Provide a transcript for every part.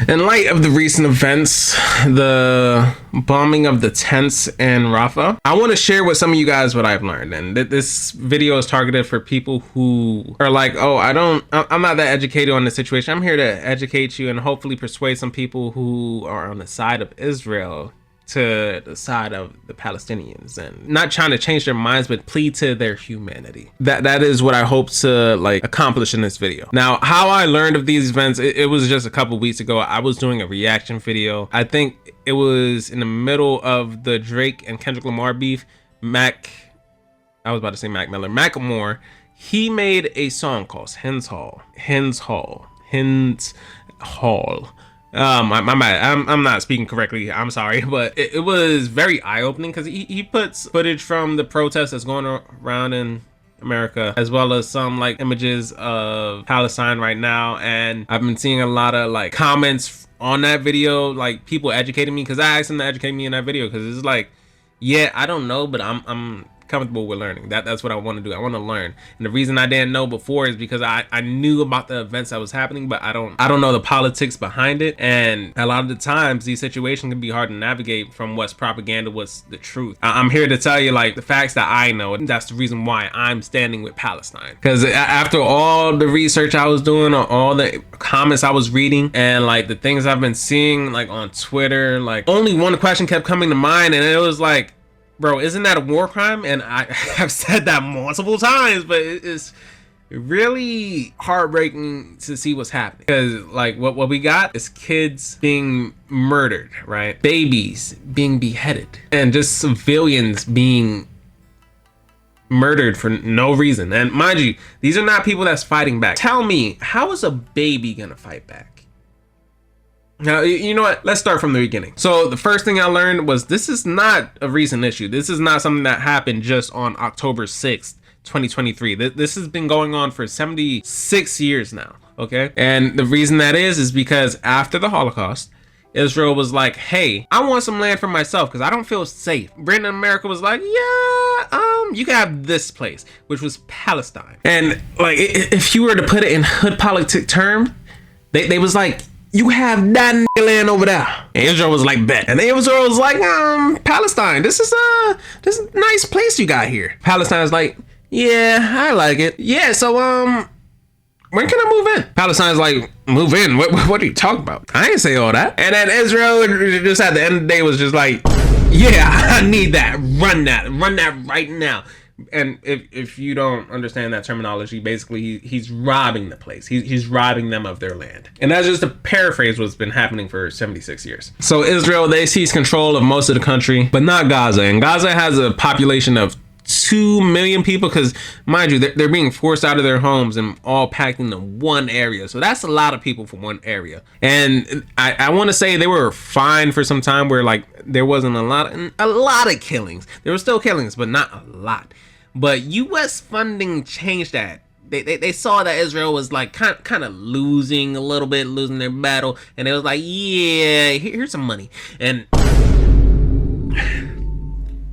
In light of the recent events, the bombing of the tents in Rafah, I want to share with some of you guys what I've learned. And this video is targeted for people who are like, oh, I'm not that educated on the situation. I'm here to educate you and hopefully persuade some people who are on the side of Israel to the side of the Palestinians, and not trying to change their minds, but plead to their humanity. That is what I hope to accomplish in this video. Now, how I learned of these events, it was just a couple weeks ago. I was doing a reaction video. I think it was in the middle of the Drake and Kendrick Lamar beef. Macklemore, he made a song called Hens Hall. My bad. I'm not speaking correctly. I'm sorry, but it was very eye-opening because he puts footage from the protests that's going around in America, as well as some images of Palestine right now. And I've been seeing a lot of comments on that video, people educating me, because I asked them to educate me in that video, because it's yeah, I don't know, but I'm comfortable with learning. That's what I want to do. I want to learn. And the reason I didn't know before is because I knew about the events that was happening, but I don't know the politics behind it. And a lot of the times these situations can be hard to navigate from what's propaganda, what's the truth. I'm here to tell you the facts that I know, and that's the reason why I'm standing with Palestine. Because after all the research I was doing, all the comments I was reading, and the things I've been seeing on Twitter, only one question kept coming to mind, and it was bro, isn't that a war crime? And I have said that multiple times, but it's really heartbreaking to see what's happening. Because what we got is kids being murdered, right? Babies being beheaded, and just civilians being murdered for no reason. And mind you, these are not people that's fighting back. Tell me, how is a baby gonna fight back? Now, you know what? Let's start from the beginning. So the first thing I learned was this is not a recent issue. This is not something that happened just on October 6th, 2023. This has been going on for 76 years now, okay? And the reason that is because after the Holocaust, Israel was like, hey, I want some land for myself because I don't feel safe. Britain and America was like, yeah, you can have this place, which was Palestine. And if you were to put it in hood politic term, they was like, you have that land over there. And Israel was like, bet. And then Israel was like, Palestine, this is a nice place you got here. Palestine's like, yeah, I like it. Yeah, so when can I move in? Palestine's like, move in? What are you talking about? I ain't say all that. And then Israel just at the end of the day was just like, yeah, I need that. Run that right now. And if you don't understand that terminology, basically he's robbing the place. He's robbing them of their land. And that's just a paraphrase what's been happening for 76 years. So Israel, they seize control of most of the country, but not Gaza. And Gaza has a population of 2 million people, because mind you, they're being forced out of their homes and all packed into one area. So that's a lot of people for one area. And I want to say they were fine for some time where there wasn't a lot of killings. There were still killings, but not a lot. But U.S. funding changed that. They saw that Israel was kind of losing their battle, and it was like, yeah, here's some money. And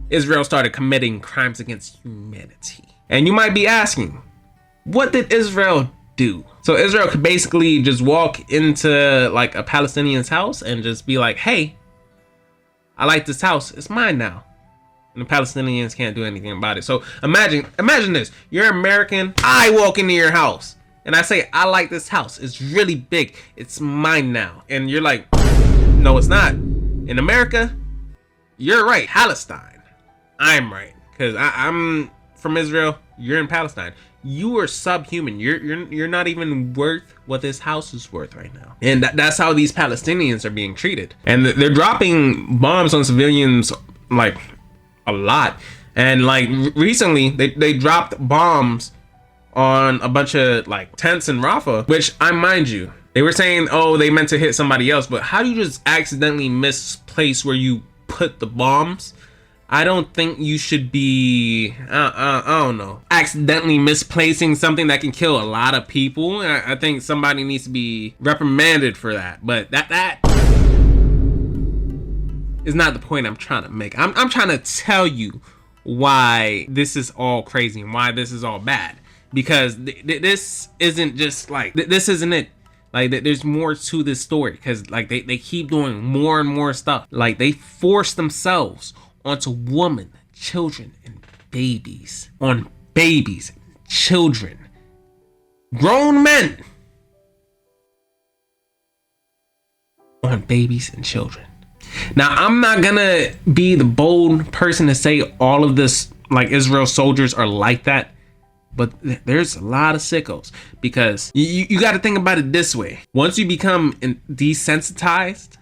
Israel started committing crimes against humanity. And you might be asking, what did Israel do? So Israel could basically just walk into a Palestinian's house and just be like, hey, I like this house, it's mine now. And the Palestinians can't do anything about it. So imagine this. You're American. I walk into your house and I say, I like this house. It's really big. It's mine now. And you're like, no, it's not. In America, you're right. Palestine. I'm right. Because I'm from Israel. You're in Palestine. You are subhuman. You're not even worth what this house is worth right now. And that's how these Palestinians are being treated. And they're dropping bombs on civilians a lot. And recently they dropped bombs on a bunch of tents in Rafah, which mind you, they were saying, oh, they meant to hit somebody else. But how do you just accidentally misplace where you put the bombs? I don't think you should be I don't know, accidentally misplacing something that can kill a lot of people. I think somebody needs to be reprimanded for that. But that is not the point I'm trying to make. I'm trying to tell you why this is all crazy and why this is all bad. Because this isn't just this isn't it. Like there's more to this story because like they keep doing more and more stuff. Like they force themselves onto women, children, and babies. On babies, children, grown men. On babies and children. Now, I'm not gonna be the bold person to say all of this, like Israel soldiers are like that, but there's a lot of sickos because you got to think about it this way. Once you become desensitized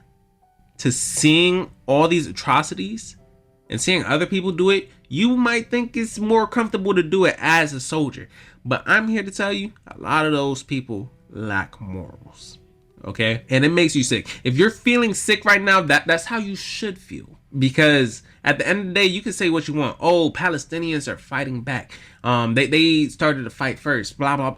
to seeing all these atrocities and seeing other people do it, you might think it's more comfortable to do it as a soldier. But I'm here to tell you, a lot of those people lack morals. Okay, and it makes you sick. If you're feeling sick right now, that's how you should feel, because at the end of the day, you can say what you want. Oh, Palestinians are fighting back. They started to fight first. Blah blah.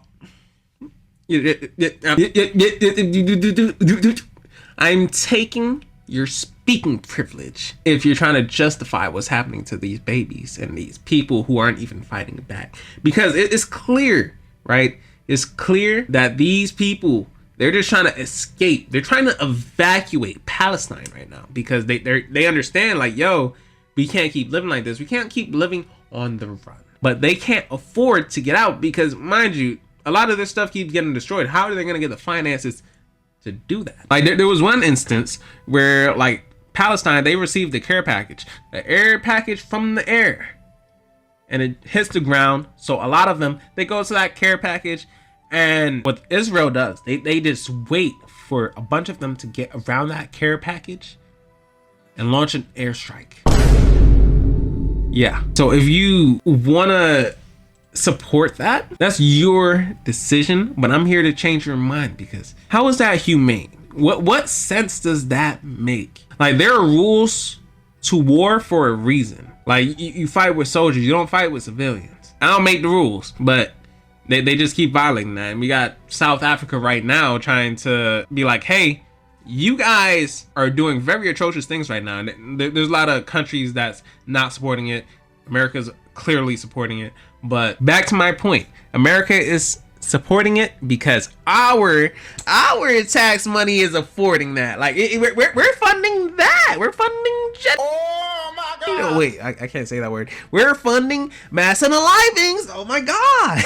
I'm taking your speaking privilege if you're trying to justify what's happening to these babies and these people who aren't even fighting back, because it's clear, right? It's clear that these people, they're just trying to escape. They're trying to evacuate Palestine right now because they understand, like, yo, we can't keep living like this. We can't keep living on the run. But they can't afford to get out because, mind you, a lot of this stuff keeps getting destroyed. How are they going to get the finances to do that? Like, there was one instance where, like, Palestine, they received the care package, the air package from the air, and it hits the ground. So a lot of them, they go to that care package. And what Israel does, they just wait for a bunch of them to get around that care package and launch an airstrike. Yeah. So if you want to support that, that's your decision. But I'm here to change your mind, because how is that humane? What sense does that make? Like, there are rules to war for a reason. Like, you fight with soldiers, you don't fight with civilians. I don't make the rules, but They just keep violating that. And we got South Africa right now trying to be like, hey, you guys are doing very atrocious things right now. And there's a lot of countries that's not supporting it. America's clearly supporting it. But back to my point, America is supporting it because our tax money is affording that. Like, we're funding that. We're funding jet. Oh my God. You know, wait, I can't say that word. We're funding mass unalivings. Oh my God.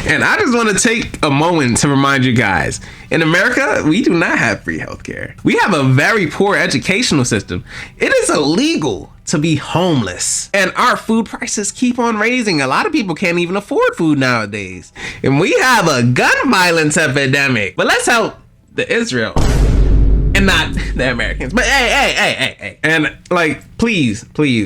And I just want to take a moment to remind you guys, in America, we do not have free healthcare. We have a very poor educational system. It is illegal to be homeless. And our food prices keep on raising. A lot of people can't even afford food nowadays. And we have a gun violence epidemic. But let's help the Israel and not the Americans. But hey. And like, please,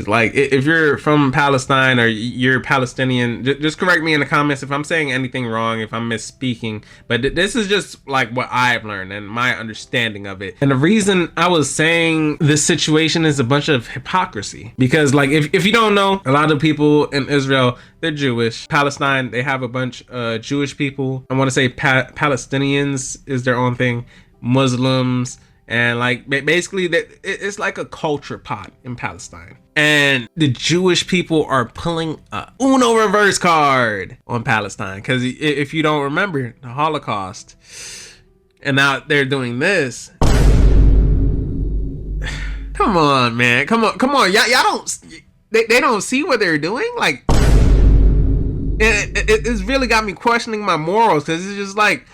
like, if you're from Palestine or you're Palestinian, just correct me in the comments if I'm saying anything wrong, if I'm misspeaking. But this is just like what I've learned and my understanding of it. And the reason I was saying this situation is a bunch of hypocrisy, because like, if you don't know, a lot of people in Israel, they're Jewish. Palestine, they have a bunch of Jewish people. I want to say Palestinians is their own thing. Muslims. And like, basically, it's like a culture pot in Palestine. And the Jewish people are pulling a Uno reverse card on Palestine. Because if you don't remember the Holocaust, and now they're doing this. Come on, man. Come on. Y'all don't, they don't see what they're doing? Like, it's really got me questioning my morals. Because it's just like,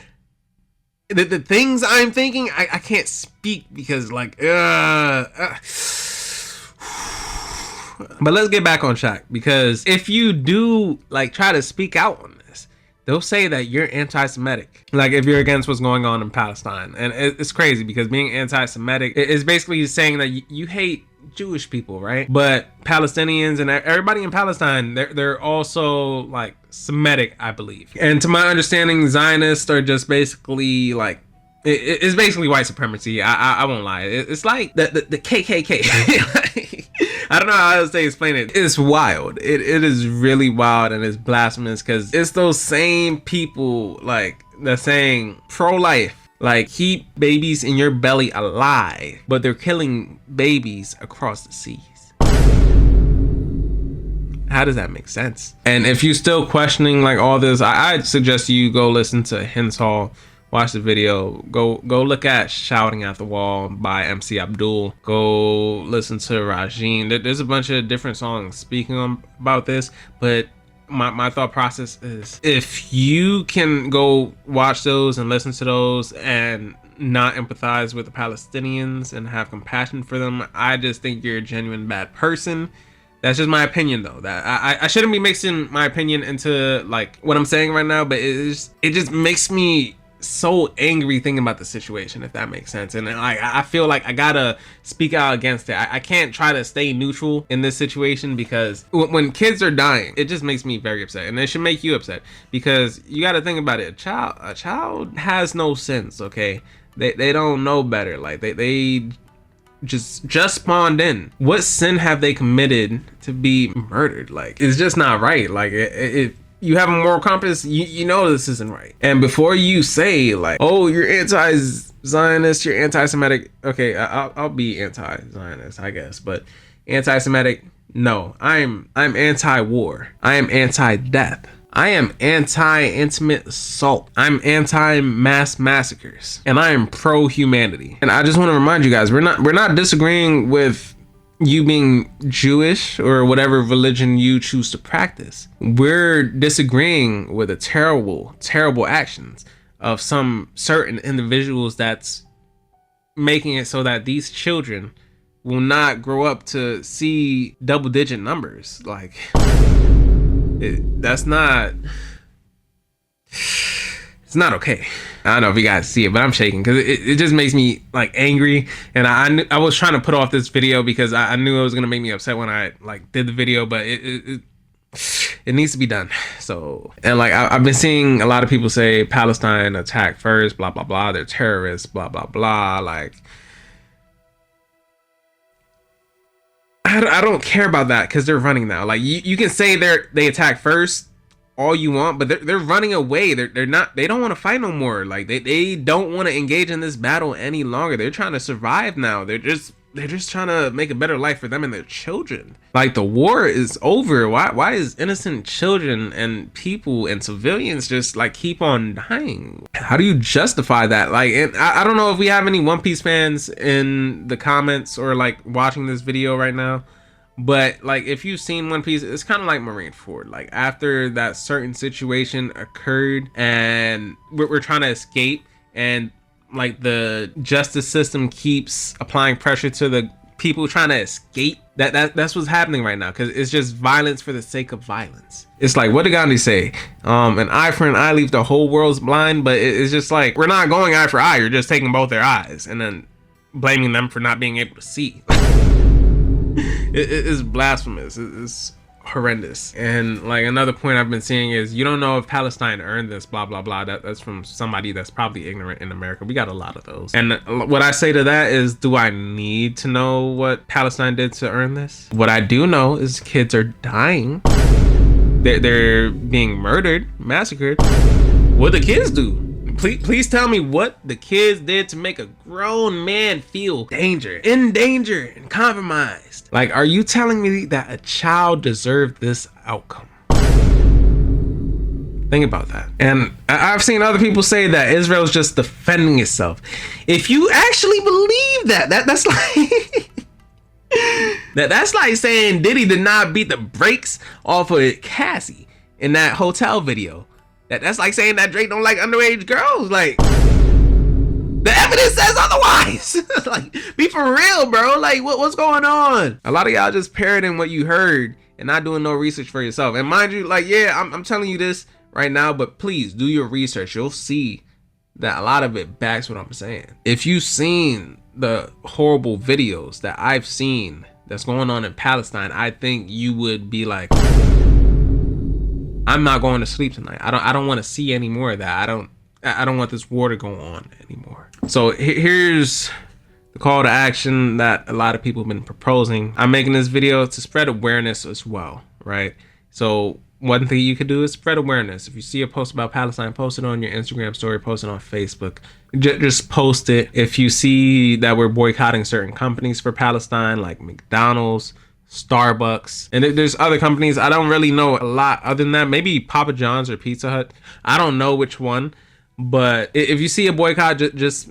the things I'm thinking, I can't speak because like, but let's get back on track, because if you do like try to speak out on this, they'll say that you're anti-Semitic. Like, if you're against what's going on in Palestine. And it's crazy, because being anti-Semitic is basically saying that you hate Jewish people, right? But Palestinians and everybody in Palestine, they're also like Semitic, I believe. And to my understanding, Zionists are just basically like, it's basically white supremacy. I won't lie. It's like the KKK. I don't know how else to explain it. It's wild. It is really wild, and it's blasphemous, because it's those same people like that's saying pro-life, like, keep babies in your belly alive, but they're killing babies across the seas. How does that make sense? And if you're still questioning like all this, I'd suggest you go listen to Henshaw watch the video. Go look at Shouting at the Wall by MC Abdul. Go listen to Rajin. There's a bunch of different songs speaking about this, but my thought process is, if you can go watch those and listen to those and not empathize with the Palestinians and have compassion for them, I just think you're a genuine bad person. That's just my opinion, though. That I shouldn't be mixing my opinion into like what I'm saying right now, but it just makes me so angry thinking about the situation, if that makes sense. And I feel like I gotta speak out against it. I can't try to stay neutral in this situation, because when kids are dying, it just makes me very upset, and it should make you upset, because you got to think about it. A child has no sense. Okay, they don't know better. Like they just spawned in. What sin have they committed to be murdered? Like, it's just not right. Like, if you have a moral compass, you know this isn't right. And before you say like, oh, you're anti-Zionist, you're anti-Semitic, okay, I'll be anti-Zionist, I guess, but anti-Semitic, no. I'm anti-war. I am anti-death. I am anti-intimate assault. I'm anti-mass massacres, and I am pro-humanity. And I just want to remind you guys, we're not disagreeing with you being Jewish or whatever religion you choose to practice. We're disagreeing with the terrible actions of some certain individuals that's making it so that these children will not grow up to see double-digit numbers. Like, that's not, it's not okay. I don't know if you guys see it, but I'm shaking because it just makes me like angry. And I was trying to put off this video because I knew it was gonna make me upset when I like did the video, but it needs to be done. So, and like I've been seeing a lot of people say Palestine attacked first, blah blah blah, they're terrorists, blah blah blah. Like, I don't care about that, because they're running now. Like, you can say they attack first all you want, but they're running away. They don't want to fight no more. Like, they don't want to engage in this battle any longer. They're trying to survive now. They're just trying to make a better life for them and their children. Like, the war is over. Why is innocent children and people and civilians just like keep on dying? How do you justify that? Like, and I don't know if we have any One Piece fans in the comments or like watching this video right now, but like, if you've seen One Piece, it's kind of like Marineford. Like, after that certain situation occurred and we're trying to escape, and like the justice system keeps applying pressure to the people trying to escape, that's what's happening right now, because it's just violence for the sake of violence. It's like, what did Gandhi say? An eye for an eye leaves the whole world's blind. But it's just like, we're not going eye for eye. You're just taking both their eyes and then blaming them for not being able to see. It's blasphemous. It's horrendous. And like, another point I've been seeing is, you don't know if Palestine earned this, blah blah blah. That's from somebody that's probably ignorant in America. We got a lot of those. And what I say to that is, do I need to know what Palestine did to earn this? What I do know is kids are dying. They're being murdered, massacred. What the kids do? Please tell me what the kids did to make a grown man feel in danger and compromised. Like, are you telling me that a child deserved this outcome? Think about that. And I've seen other people say that Israel's just defending itself. If you actually believe that's like that's like saying Diddy did not beat the brakes off of Cassie in that hotel video. That's like saying that Drake don't like underage girls. Like, the evidence says otherwise. Like, be for real, bro. Like, what's going on? A lot of y'all just parroting what you heard and not doing no research for yourself. And mind you, like, yeah, I'm telling you this right now, but please do your research. You'll see that a lot of it backs what I'm saying. If you've seen the horrible videos that I've seen that's going on in Palestine, I think you would be like, I'm not going to sleep tonight. I don't want to see any more of that. I don't want this war to go on anymore. So here's the call to action that a lot of people have been proposing. I'm making this video to spread awareness as well, right? So one thing you could do is spread awareness. If you see a post about Palestine, post it on your Instagram story, post it on Facebook. Just post it. If you see that we're boycotting certain companies for Palestine, like McDonald's, Starbucks, and there's other companies, I don't really know a lot other than that. Maybe Papa John's or Pizza Hut. I don't know which one. But if you see a boycott, just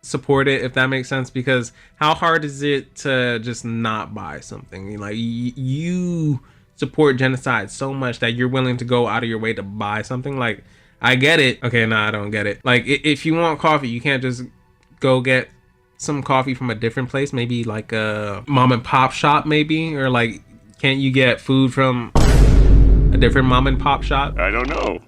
support it, if that makes sense, because how hard is it to just not buy something? Like you support genocide so much that you're willing to go out of your way to buy something. Like, I get it. Okay, no, I don't get it. Like, if you want coffee, you can't just go get some coffee from a different place, maybe like a mom and pop shop, maybe, or like, can't you get food from a different mom and pop shop? I don't know.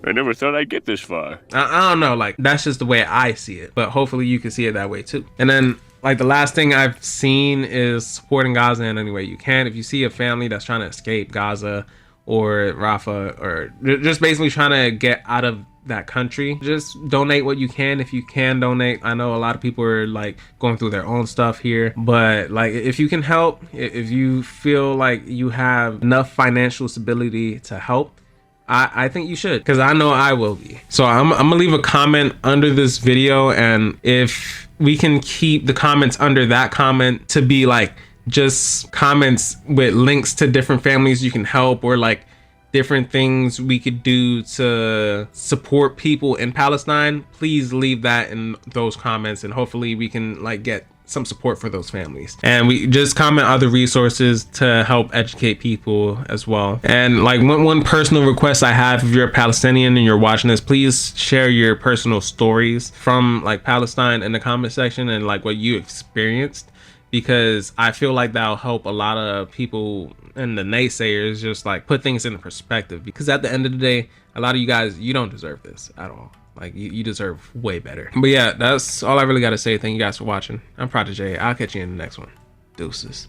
I never thought I'd get this far. I don't know, like, that's just the way I see it, but hopefully you can see it that way too. And then, like, the last thing I've seen is supporting Gaza in any way you can. If you see a family that's trying to escape Gaza or Rafah, or just basically trying to get out of that country, just donate what you can. If you can donate, I know a lot of people are like going through their own stuff here, but like, if you can help, if you feel like you have enough financial stability to help, I think you should, because I know I will be. So I'm gonna leave a comment under this video, and if we can keep the comments under that comment to be like just comments with links to different families you can help, or like different things we could do to support people in Palestine, please leave that in those comments, and hopefully we can like get some support for those families. And we just comment other resources to help educate people as well. And like one personal request I have, if you're a Palestinian and you're watching this, please share your personal stories from like Palestine in the comment section, and like what you experienced, because I feel like that'll help a lot of people and the naysayers just like put things into perspective. Because at the end of the day, a lot of you guys, you don't deserve this at all. Like, you deserve way better. But yeah, that's all I really got to say. Thank you guys for watching. I'm Prodigy. I'll catch you in the next one. Deuces.